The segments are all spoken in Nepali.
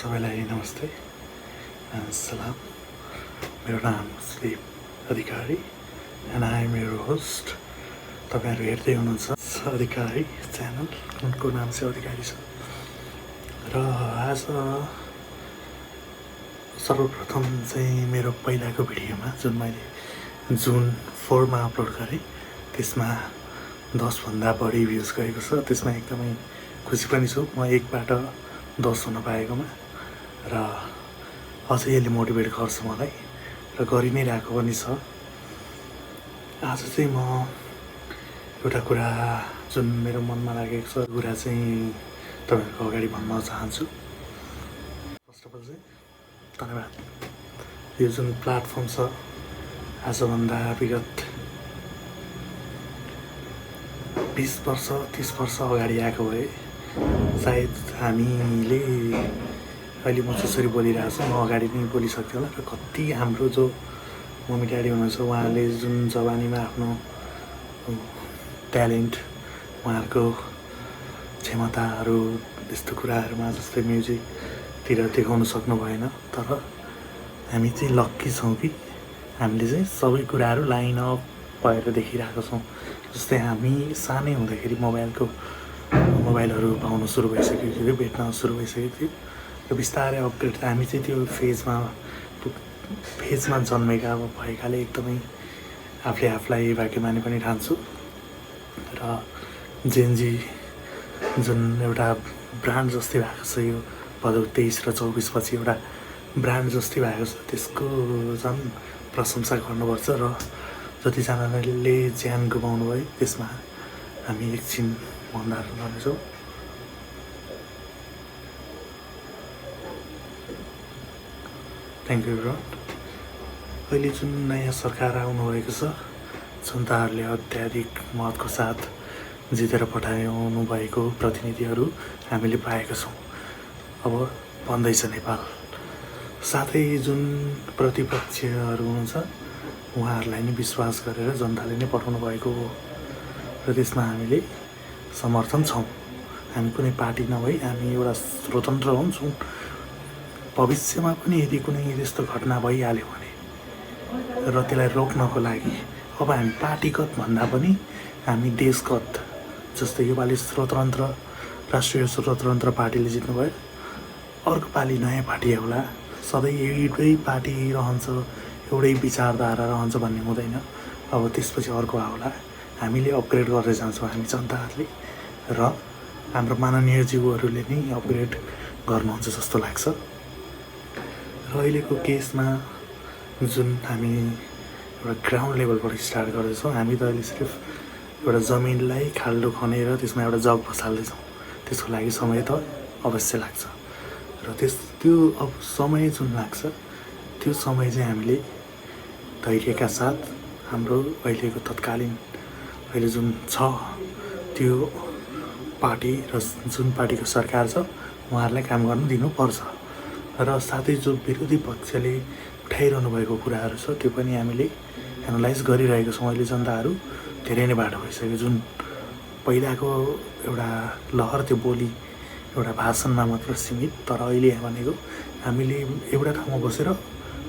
सबैलाई नमस्ते, सलाम। मेरो नाम Shri Adhikari and I am your host. तपाईँहरू हेर्दै हुनुहुन्छ अधिकारी च्यानल, उनको नाम चाहिँ अधिकारी छ। र आज सर्वप्रथम चाहिँ मेरो पहिलाको भिडियोमा जुन मैले जुन 4 मा अपलोड गरेँ त्यसमा 10 भन्दा बढी भ्युज गएको छ। त्यसमा एकदमै खुसी पनि छु म 1बाट 10 हुन पाएकोमा। र अझै यसले मोटिभेट गर्छ मलाई र गरि नै रहेको पनि छ। आज चाहिँ म एउटा कुरा जुन मेरो मनमा लागेको छ कुरा चाहिँ तपाईँहरूको अगाडि भन्न चाहन्छु। फर्स्ट अफ अल चाहिँ धन्यवाद। यो जुन प्लेटफर्म छ आजभन्दा विगत 20 वर्ष 30 वर्ष अगाडि आएको भए सायद हामीले अहिले म जसरी बोलिरहेको छु म अगाडि नै बोलिसक्थेँ होला। र कति हाम्रो जो मम्मी ड्याडी हुनुहुन्छ उहाँहरूले जुन जवानीमा आफ्नो ट्यालेन्ट, उहाँहरूको क्षमताहरू यस्तो कुराहरूमा जस्तै म्युजिकतिर देखाउन सक्नु भएन। तर हामी चाहिँ लक्की छौँ कि हामीले चाहिँ सबै कुराहरू लाइन अप भएर देखिरहेको छौँ। जस्तै हामी सानै हुँदाखेरि मोबाइलहरू पाउन सुरु भइसकेको थियो, भेट्न सुरु भइसकेको थियो। र बिस्तारै अपग्रेड हामी चाहिँ त्यो फेजमा जन्मेका भएकाले एकदमै आफूलाई भाग्य माने पनि ठान्छु। र जेनजी जुन एउटा ब्रान्ड जस्तै भएको छ, यो भदौ 23 र 24 पछि एउटा ब्रान्ड जस्तै भएको छ, त्यसको झन् प्रशंसा गर्नुपर्छ। र जतिजनाले ज्यान गुमाउनु भयो त्यसमा हामी एकछिन मन्दार गर्नेछौँ। Thank you bro. अहिले जुन नयाँ सरकार आउनुभएको छ, जनताहरूले अत्याधिक मतको साथ जितेर पठाउनु भएको प्रतिनिधिहरू हामीले पाएका छौँ। अब बन्दैछ नेपाल। साथै जुन प्रतिपक्षहरू हुनुहुन्छ उहाँहरूलाई नै विश्वास गरेर जनताले नै पठाउनु भएको हो र त्यसमा हामीले समर्थन छौँ। हामी कुनै पार्टी नभई हामी एउटा स्वतन्त्र हुन्छौँ। भविष्यमा पनि यदि कुनै त्यस्तो घटना भइहाल्यो भने र त्यसलाई रोक्नको लागि अब हामी पार्टीगत भन्दा पनि हामी देशगत, जस्तै योपालि राष्ट्रिय स्वतन्त्र पार्टीले जित्नुभयो, अर्को पालि नयाँ पार्टी आउला, सधैँ एउटै पार्टी रहन्छ, एउटै विचारधारा रहन्छ भन्ने हुँदैन। अब त्यसपछि अर्को आउला, हामीले अपग्रेड गर्दै जान्छौँ हामी जनताहरूले। र हाम्रो माननीय ज्यूहरूले नै अपग्रेड गर्नुहुन्छ जस्तो लाग्छ। र अहिलेको केसमा जुन हामी एउटा ग्राउन्ड लेभलबाट स्टार्ट गर्दैछौँ, हामी त अहिले सिर्फ एउटा जमिनलाई खाल्डो खनेर त्यसमा एउटा जग बसाल्दैछौँ। त्यसको लागि समय त अवश्य लाग्छ। र त्यो अब समय जुन लाग्छ त्यो समय चाहिँ हामीले धैर्यका साथ हाम्रो अहिलेको तत्कालीन अहिले जुन छ त्यो पार्टी र जुन पार्टीको सरकार छ उहाँहरूलाई काम गर्नु दिनुपर्छ। र साथै जो विरोधी पक्षले उठाइरहनु भएको कुराहरू छ त्यो पनि हामीले एनालाइज गरिरहेको छौँ। अहिले जनताहरू धेरै नै बाटो भइसक्यो। जुन पहिलाको एउटा लहर त्यो बोली एउटा भाषणमा मात्र सीमित, तर अहिले भनेको हामीले एउटा ठाउँमा बसेर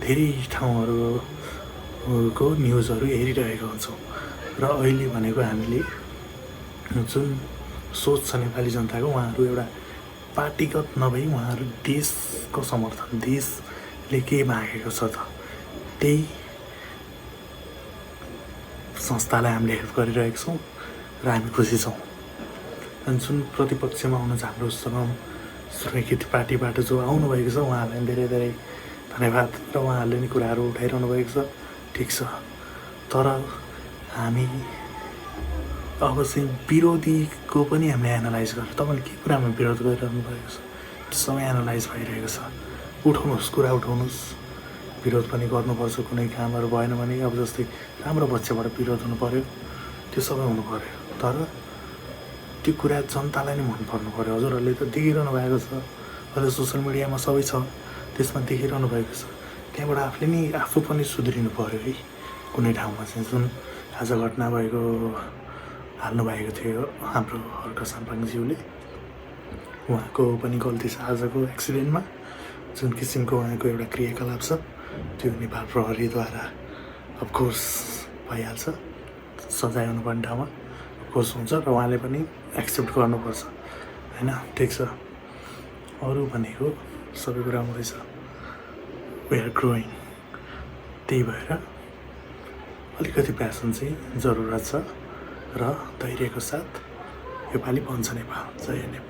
धेरै ठाउँहरूको न्युजहरू हेरिरहेका हुन्छौँ। र अहिले भनेको हामीले जुन सोच छ नेपाली जनताको, उहाँहरू एउटा पार्टीगत नभई उहाँहरू देशको समर्थन, देशले के मागेको छ त त्यही संस्थालाई हामीले हेल्प गरिरहेका छौँ र हामी खुसी छौँ। अनि जुन प्रतिपक्षमा हुनुहुन्छ हाम्रो स्वीकृति पार्टीबाट जो आउनुभएको छ उहाँहरूलाई धेरै धेरै धन्यवाद। र उहाँहरूले नै कुराहरू उठाइरहनु भएको छ, ठिक छ। तर हामी अब चाहिँ विरोधीको पनि हामीले एनालाइज गरेर तपाईँले के कुरामा विरोध गरिरहनु भएको छ त्यो सबै एनालाइज भइरहेको छ। उठाउनुहोस्, कुरा उठाउनुहोस्, विरोध पनि गर्नुपर्छ। कुनै कामहरू भएन भने अब जस्तै राम्रो पक्षबाट विरोध हुनु पऱ्यो, त्यो सबै हुनु पऱ्यो। तर त्यो कुरा जनतालाई नै मन पर्नु पऱ्यो। हजुरहरूले त देखिरहनु भएको छ, अहिले सोसियल मिडियामा सबै छ, त्यसमा देखिरहनु भएको छ। त्यहाँबाट आफू पनि सुध्रिनु पऱ्यो है। कुनै ठाउँमा चाहिँ जुन आज घटना भएको हाल्नुभएको थियो हाम्रो हर्क साम्पाङज्यूले, उहाँको पनि गल्ती छ आजको एक्सिडेन्टमा। जुन किसिमको उहाँको एउटा क्रियाकलाप छ त्यो नेपाल प्रहरीद्वारा अफकोर्स भइहाल्छ, सजाय हुनुपर्ने ठाउँमा अफकोर्स हुन्छ र उहाँले पनि एक्सेप्ट गर्नुपर्छ होइन। ठिक छ, अरू भनेको सबै कुरा हुँदैछ, वी आर ग्रोइङ, त्यही भएर अलिकति प्यासन चाहिँ जरुरत छ र धैर्यको साथ योपालि बन्छ नेपाल। जय नेपाल।